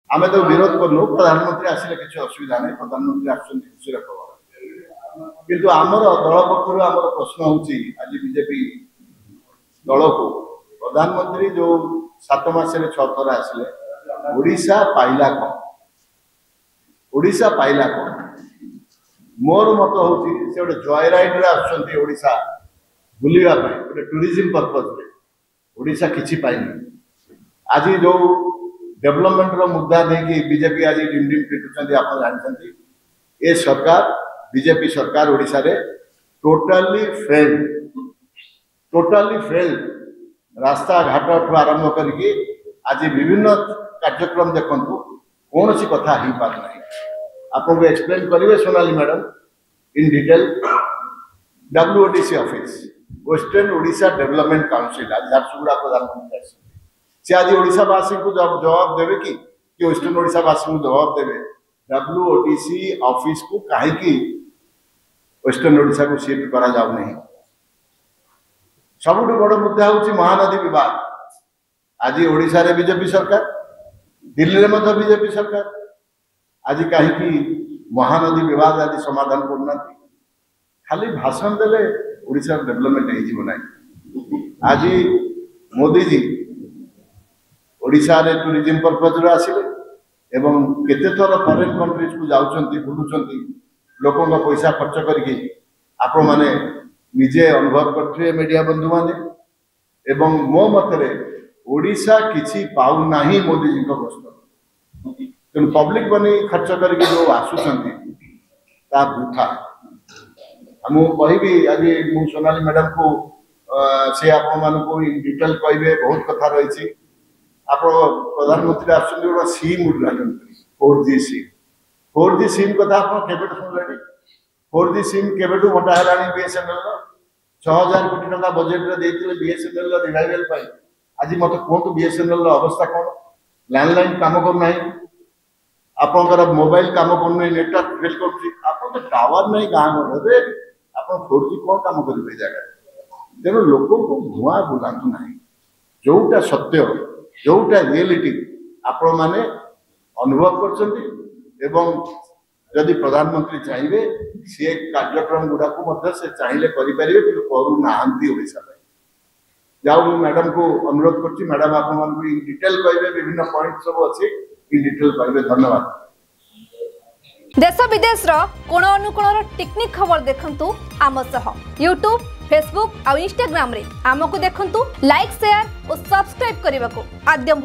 आमे तो विरोध करनु प्रधानमंत्री आसिले किसी असुविधा नहीं प्रधानमंत्री आछन खुशी खबर किंतु आमर दल पक्षर आमर प्रश्न होची आज बीजेपी दल को प्रधानमंत्री जो 7 मास 6 थर आसिले ओडिशा पाइला कौन ओडिशा पाइला कौन मोर मत होची से गोटे जॉय राइड रे आछंती ओडिशा बुलिया पे गोटे टूरिज्म पर्पज रे ओडिशा किछि पाइनी आज जो डेवलपमेंट रो मुद्दा देखि बीजेपी आज डिम डिम पिटुचंदी आप जानछंती ए सरकार बीजेपी सरकार ओडिशा रे टोटली फेल्ड रास्ता घाट ठू आरंभ करके आज विभिन्न कार्यक्रम देखंतु कौन सी कथा ही पार नहीं आपको एक्सप्लेन करिवे Sonali madam in detail WOTC office western Odisha development council आज झारसुगुड़ा प्रधानमंत्री से आज ओडिशावासी को जवाब देवे कि वेस्टर्न ओडिशावासी को जवाब देवे WOTC ऑफिस को कहीं वेस्टर्न ओडिशा को शिफ्ट करा जाऊ नहीं सबुठ बड़ मुद्दा हूँ महानदी विवाद आज ओडिशा रे बीजेपी सरकार दिल्ली में बीजेपी सरकार आज कहीं महानदी विवाद आज समाधान करना खाली भाषण देले ओडिशा डेवलपमेंट हो ना आज मोदी जी ओडिशा रे टूरिज्म पर्पज रे आसिले एवं केते थर फॉरेन कंट्रीज को जाउछंती बुलुछंती लोकों का पैसा खर्च करके आपण माने निजे अनुभव करथिबे मीडिया बंधु माने एवं मो मतरे ओडिशा किछि पाउ नाही मोदी जी को गस्त तेन पब्लिक बनी खर्च करके जो आसुछंती ता बुथा हम कहबी आज मु सोनाली मैडम को से आपण मान को इन डिटेल कहबे बहुत कथा रही आप प्रधानमंत्री आसुँच सिम उद्घाटन 4G सिम कथा आप शुणिले 4G सिम केबेठू बंटा है BSNL 6000 कोटी टका बजेट रे देथिले BSNL रिवाइवल पाई आज मत कहतु BSNL अवस्था कौन लैंडलाइन काम करना आपंकर मोबाइल काम करना नेटवर्क फेल कर टावर नहीं गाँव घर आप 4G कौन काम करेंगे जगह तेणु लोक को धुआं बुलांतु ना जोटा सत्य जोटा रियलिटी आपण माने अनुभव करछंती एवं यदि प्रधानमंत्री चाहिए सी कार्यक्रम गुड़ा को से चाहिए करें कि करू नाहंती ओडिशा में जाऊ मैडम को अनुरोध करछि मैडम आप मान इन डिटेल कहबे विभिन्न पॉइंट सब अछि इन डिटेल कहबे धन्यवाद। देश विदेश रो कोण अनुकोण टेक्निक खबर देखंतु आम सह यूट्यूब फेसबुक और इंस्टाग्राम रे आमको देखंतु लाइक शेयर और सब्सक्राइब करने को आद्यम